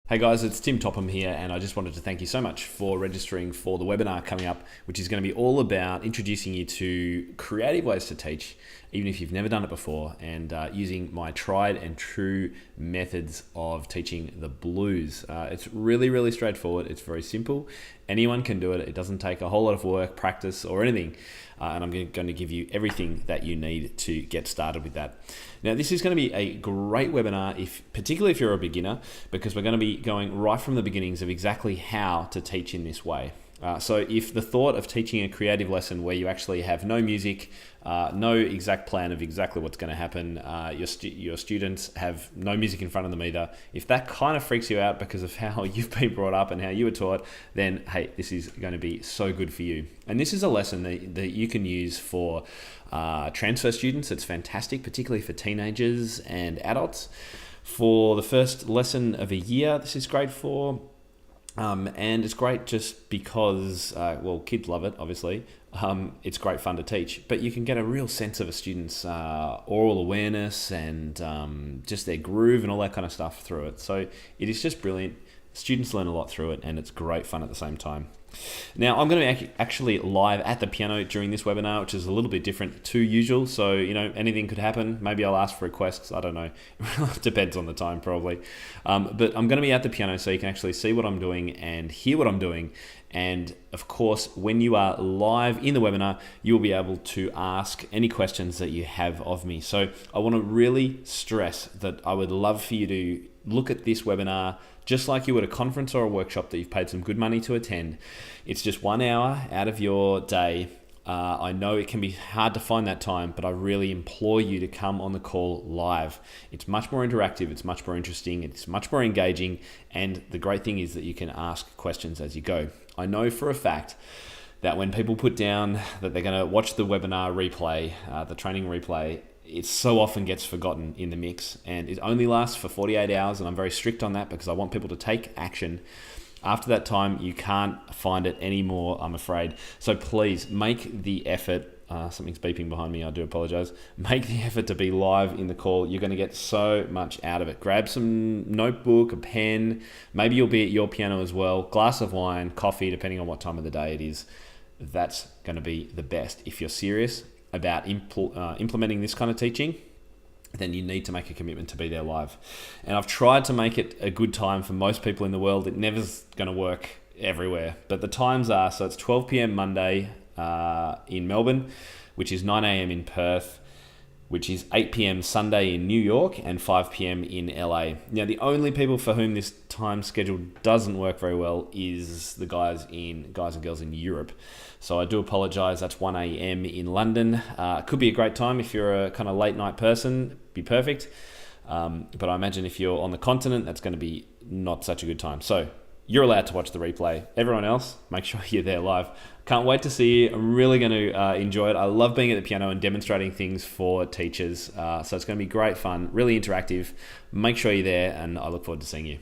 Hey guys, it's Tim Topham here, and I just wanted to thank you so much for registering for the webinar coming up, which is going to be all about introducing you to creative ways to teach, even if you've never done it before, and using my tried and true methods of teaching the blues. It's really straightforward. It's very simple. Anyone can do it. It doesn't take a whole lot of work, practice, or anything. And I'm going to give you everything that you need to get started with that. Now, this is going to be a great webinar, particularly if you're a beginner, because we're going to be going right from the beginnings of exactly how to teach in this way. So if the thought of teaching a creative lesson where you actually have no music, no exact plan of exactly what's going to happen, your students have no music in front of them either, if that kind of freaks you out because of how you've been brought up and how you were taught, then hey, this is going to be so good for you. And this is a lesson that you can use for transfer students. It's fantastic, particularly for teenagers and adults. For the first lesson of a year, this is great for. And it's great just because, kids love it, obviously. It's great fun to teach, but you can get a real sense of a student's oral awareness and just their groove and all that kind of stuff through it. So it is just brilliant. Students learn a lot through it, and it's great fun at the same time. Now, I'm going to be actually live at the piano during this webinar, which is a little bit different to usual. So, anything could happen. Maybe I'll ask for requests. I don't know. Depends on the time, probably. But I'm going to be at the piano so you can actually see what I'm doing and hear what I'm doing. And of course, when you are live in the webinar, you'll be able to ask any questions that you have of me. So I want to really stress that I would love for you to look at this webinar just like you would a conference or a workshop that you've paid some good money to attend. It's just 1 hour out of your day. I know it can be hard to find that time, but I really implore you to come on the call live. It's much more interactive, it's much more interesting, it's much more engaging, and the great thing is that you can ask questions as you go. I know for a fact that when people put down that they're going to watch the webinar replay, the training replay, it so often gets forgotten in the mix, and it only lasts for 48 hours, and I'm very strict on that because I want people to take action. After that time, you can't find it anymore, I'm afraid. So please make the effort. Something's beeping behind me, I do apologize. Make the effort to be live in the call. You're going to get so much out of it. Grab some notebook, a pen, maybe you'll be at your piano as well, glass of wine, coffee, depending on what time of the day it is. That's going to be the best. If you're serious about implementing this kind of teaching, then you need to make a commitment to be there live. And I've tried to make it a good time for most people in the world. It never's going to work everywhere, but the times are, so it's 12 p.m. Monday in Melbourne, which is 9 a.m. in Perth, which is 8 p.m. Sunday in New York, and 5 p.m. in LA. Now, the only people for whom this time schedule doesn't work very well is the guys and girls in Europe. So I do apologize. That's 1 a.m. in London. Could be a great time if you're a kind of late night person. Be perfect. But I imagine if you're on the continent, that's going to be not such a good time. So you're allowed to watch the replay. Everyone else, make sure you're there live. Can't wait to see you. I'm really going to enjoy it. I love being at the piano and demonstrating things for teachers. So it's going to be great fun, really interactive. Make sure you're there, and I look forward to seeing you.